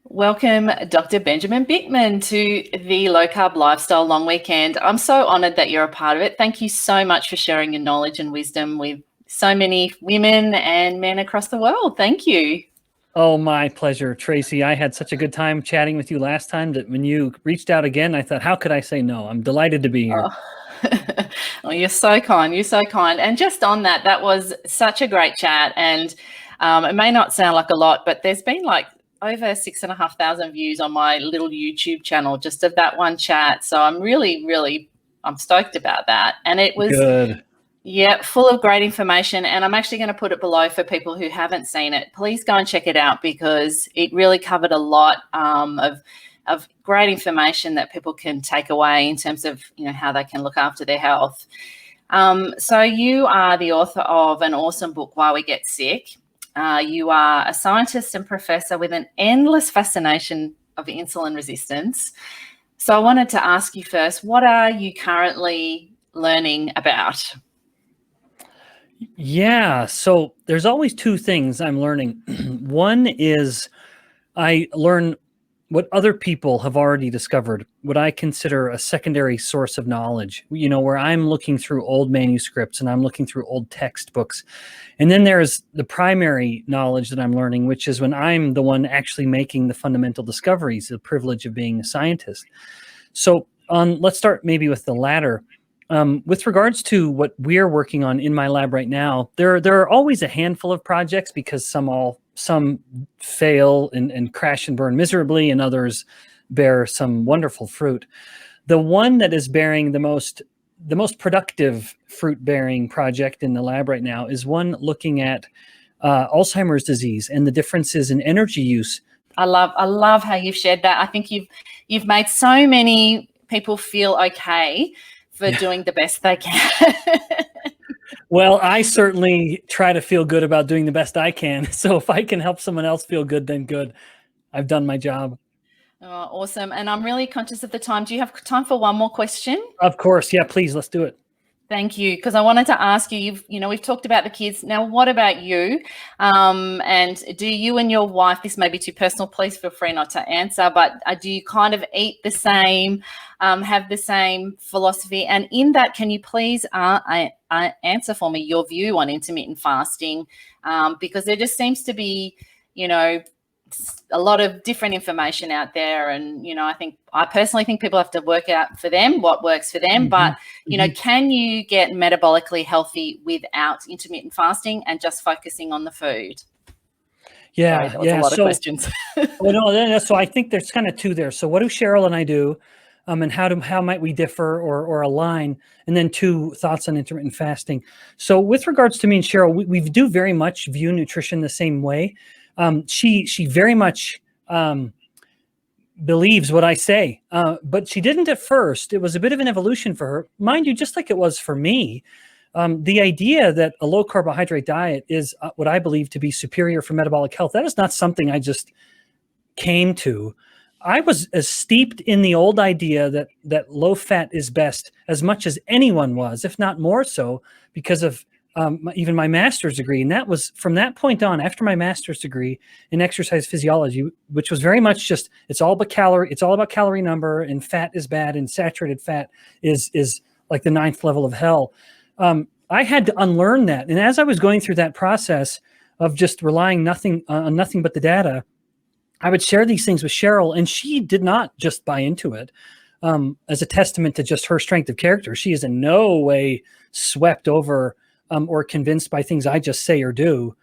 Welcome, Dr. Benjamin Bikman, to the Low Carb Lifestyle Long Weekend. I'm so honoured that you're a part of it. Thank you so much for sharing your knowledge and wisdom with so many women and men across the world. Thank you. Oh, my pleasure, Tracy. I had such a good time chatting with you last time that when you reached out again, I thought, how could I say no? I'm delighted to be here. Oh, you're so kind. You're so kind. And just on that, that was such a great chat. And it may not sound like a lot, but there's been like over 6,500 views on my little YouTube channel just of that one chat. So I'm really, I'm stoked about that. And it was Good. yeah, full of great information. And I'm actually going to put it below for people who haven't seen it. Please go and check it out because it really covered a lot of great information that people can take away in terms of, how they can look after their health. So you are the author of an awesome book, Why We Get Sick. You are a scientist and professor with an endless fascination of insulin resistance. So I wanted to ask you first, what are you currently learning about? Yeah. So there's always two things I'm learning. One is I learn what other people have already discovered, what I consider a secondary source of knowledge, where I'm looking through old manuscripts and I'm looking through old textbooks. And then there's the primary knowledge that I'm learning, which is when I'm the one actually making the fundamental discoveries, the privilege of being a scientist. So let's start maybe with the latter. With regards to what we're working on in my lab right now, there are always a handful of projects because some fail and crash and burn miserably, and others bear some wonderful fruit. The one that is bearing the most productive fruit-bearing project in the lab right now is one looking at Alzheimer's disease and the differences in energy use. I love how you've shared that. I think you've made so many people feel okay for doing the best they can. Well, I certainly try to feel good about doing the best I can. So if I can help someone else feel good, then good. I've done my job. Oh, awesome. And I'm really conscious of the time. Do you have time for one more question? Of course. Yeah, please, let's do it. Thank you. Because I wanted to ask you, we've talked about the kids. Now, what about you? And do you and your wife, this may be too personal, please feel free not to answer, but do you kind of eat the same, have the same philosophy? And in that, can you please answer for me your view on intermittent fasting? Because there just seems to be, a lot of different information out there. And, I personally think people have to work out for them what works for them. But, can you get metabolically healthy without intermittent fasting and just focusing on the food? Yeah. Sorry, that was a lot of questions. So I think there's kind of two there. So what do Cheryl and I do? And how might we differ or align? And then two thoughts on intermittent fasting. So with regards to me and Cheryl, we do very much view nutrition the same way. She very much believes what I say, but she didn't at first. It was a bit of an evolution for her, mind you, just like it was for me. The idea that a low carbohydrate diet is what I believe to be superior for metabolic health, that is not something I just came to. I was as steeped in the old idea that low fat is best as much as anyone was, if not more so, because of even my master's degree. And that was from that point on, after my master's degree in exercise physiology, which was very much just, it's all about calorie number, and fat is bad, and saturated fat is like the ninth level of hell. I had to unlearn that. And as I was going through that process of just relying on nothing but the data, I would share these things with Cheryl, and she did not just buy into it as a testament to just her strength of character. She is in no way swept over or convinced by things I just say or do.